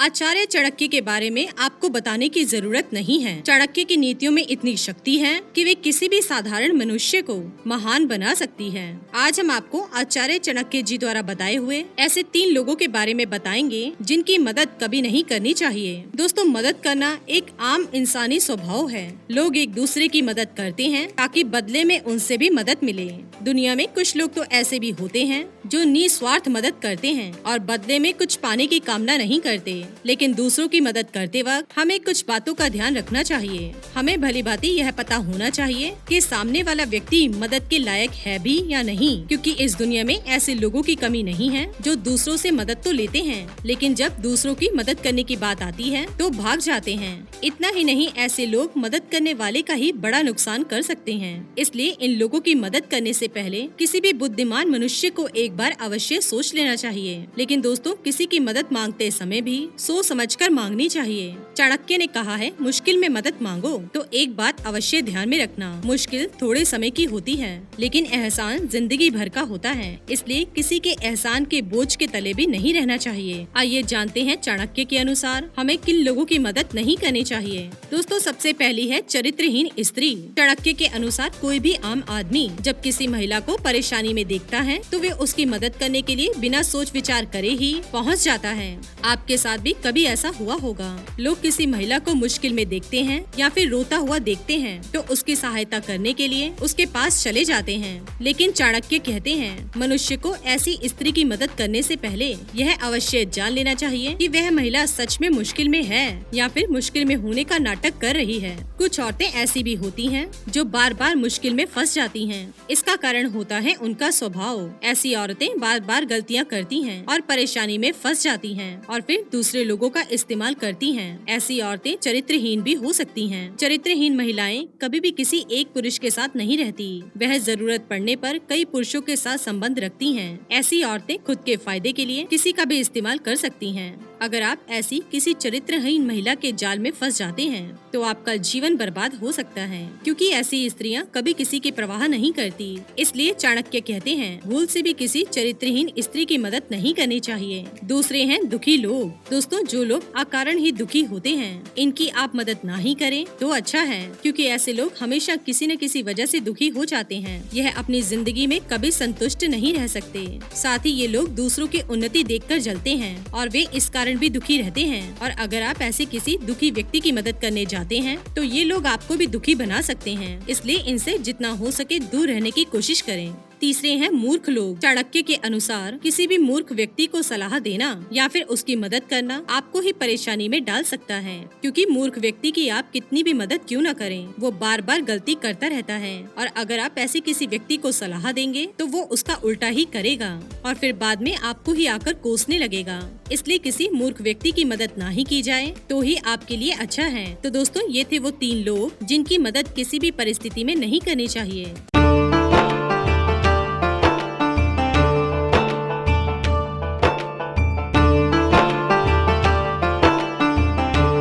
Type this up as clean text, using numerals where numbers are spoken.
आचार्य चाणक्य के बारे में आपको बताने की जरूरत नहीं है। चाणक्य की नीतियों में इतनी शक्ति है कि वे किसी भी साधारण मनुष्य को महान बना सकती है। आज हम आपको आचार्य चाणक्य जी द्वारा बताए हुए ऐसे 3 लोगों के बारे में बताएंगे जिनकी मदद कभी नहीं करनी चाहिए। दोस्तों, मदद करना एक आम इंसानी स्वभाव है। लोग एक दूसरे की मदद करते हैं ताकि बदले में उनसे भी मदद मिले। दुनिया में कुछ लोग तो ऐसे भी होते हैं जो निस्वार्थ मदद करते हैं और बदले में कुछ पाने की कामना नहीं करते। लेकिन दूसरों की मदद करते वक्त हमें कुछ बातों का ध्यान रखना चाहिए। हमें भली भांति यह पता होना चाहिए कि सामने वाला व्यक्ति मदद के लायक है भी या नहीं, क्योंकि इस दुनिया में ऐसे लोगों की कमी नहीं है जो दूसरों से मदद तो लेते हैं, लेकिन जब दूसरों की मदद करने की बात आती है तो भाग जाते हैं। इतना ही नहीं, ऐसे लोग मदद करने वाले का ही बड़ा नुकसान कर सकते हैं। इसलिए इन लोगों की मदद करने से पहले किसी भी बुद्धिमान मनुष्य को एक बार अवश्य सोच लेना चाहिए। लेकिन दोस्तों, किसी की मदद मांगते समय भी सोच समझकर मांगनी चाहिए। चाणक्य ने कहा है, मुश्किल में मदद मांगो तो एक बात अवश्य ध्यान में रखना, मुश्किल थोड़े समय की होती है लेकिन एहसान जिंदगी भर का होता है। इसलिए किसी के एहसान के बोझ के तले भी नहीं रहना चाहिए। आइए जानते हैं चाणक्य के अनुसार हमें किन लोगों की मदद नहीं करनी चाहिए। दोस्तों, सबसे पहली है चरित्रहीन स्त्री। चाणक्य के अनुसार कोई भी आम आदमी जब किसी महिला को परेशानी में देखता है तो वे उसकी मदद करने के लिए बिना सोच विचार करे ही पहुंच जाता है। आपके साथ भी कभी ऐसा हुआ होगा। लोग किसी महिला को मुश्किल में देखते हैं या फिर रोता हुआ देखते हैं तो उसकी सहायता करने के लिए उसके पास चले जाते हैं। लेकिन चाणक्य कहते हैं, मनुष्य को ऐसी स्त्री की मदद करने से पहले यह अवश्य जान लेना चाहिए कि वह महिला सच में मुश्किल में है या फिर मुश्किल में होने का नाटक कर रही है। कुछ औरतें ऐसी भी होती हैं जो बार बार मुश्किल में फंस जाती हैं। इसका कारण होता है उनका स्वभाव। ऐसी औरतें बार बार गलतियाँ करती हैं और परेशानी में फंस जाती हैं और फिर दूसरे लोगों का इस्तेमाल करती हैं। ऐसी औरतें चरित्रहीन भी हो सकती हैं। चरित्रहीन महिलाएं कभी भी किसी एक पुरुष के साथ नहीं रहती। वह जरूरत पड़ने पर कई पुरुषों के साथ संबंध रखती हैं। ऐसी औरतें खुद के फायदे के लिए किसी का भी इस्तेमाल कर सकती हैं। अगर आप ऐसी किसी चरित्रहीन महिला के जाल में फंस जाते हैं तो आपका जीवन बर्बाद हो सकता है, क्योंकि ऐसी स्त्रियां कभी किसी की परवाह नहीं करती। इसलिए चाणक्य कहते हैं, भूल से भी किसी चरित्रहीन स्त्री की मदद नहीं करनी चाहिए। दूसरे हैं दुखी लोग। दोस्तों, जो लोग अकारण ही दुखी होते हैं, इनकी आप मदद ना ही करें तो अच्छा है, क्योंकि ऐसे लोग हमेशा किसी न किसी वजह से दुखी हो जाते हैं। यह अपनी जिंदगी में कभी संतुष्ट नहीं रह सकते। साथ ही ये लोग दूसरों की उन्नति देखकर जलते हैं और वे इस कारण भी दुखी रहते हैं। और अगर आप ऐसे किसी दुखी व्यक्ति की मदद करने जाते हैं तो ये लोग आपको भी दुखी बना सकते हैं। इसलिए इनसे जितना हो सके दूर रहने की कोशिश करें। तीसरे हैं मूर्ख लोग। चाणक्य के अनुसार किसी भी मूर्ख व्यक्ति को सलाह देना या फिर उसकी मदद करना आपको ही परेशानी में डाल सकता है, क्योंकि मूर्ख व्यक्ति की आप कितनी भी मदद क्यों न करें, वो बार बार गलती करता रहता है। और अगर आप ऐसे किसी व्यक्ति को सलाह देंगे तो वो उसका उल्टा ही करेगा और फिर बाद में आपको ही आकर कोसने लगेगा। इसलिए किसी मूर्ख व्यक्ति की मदद ना ही की जाए तो ही आपके लिए अच्छा है। तो दोस्तों, ये थे वो 3 लोग जिनकी मदद किसी भी परिस्थिति में नहीं करनी चाहिए।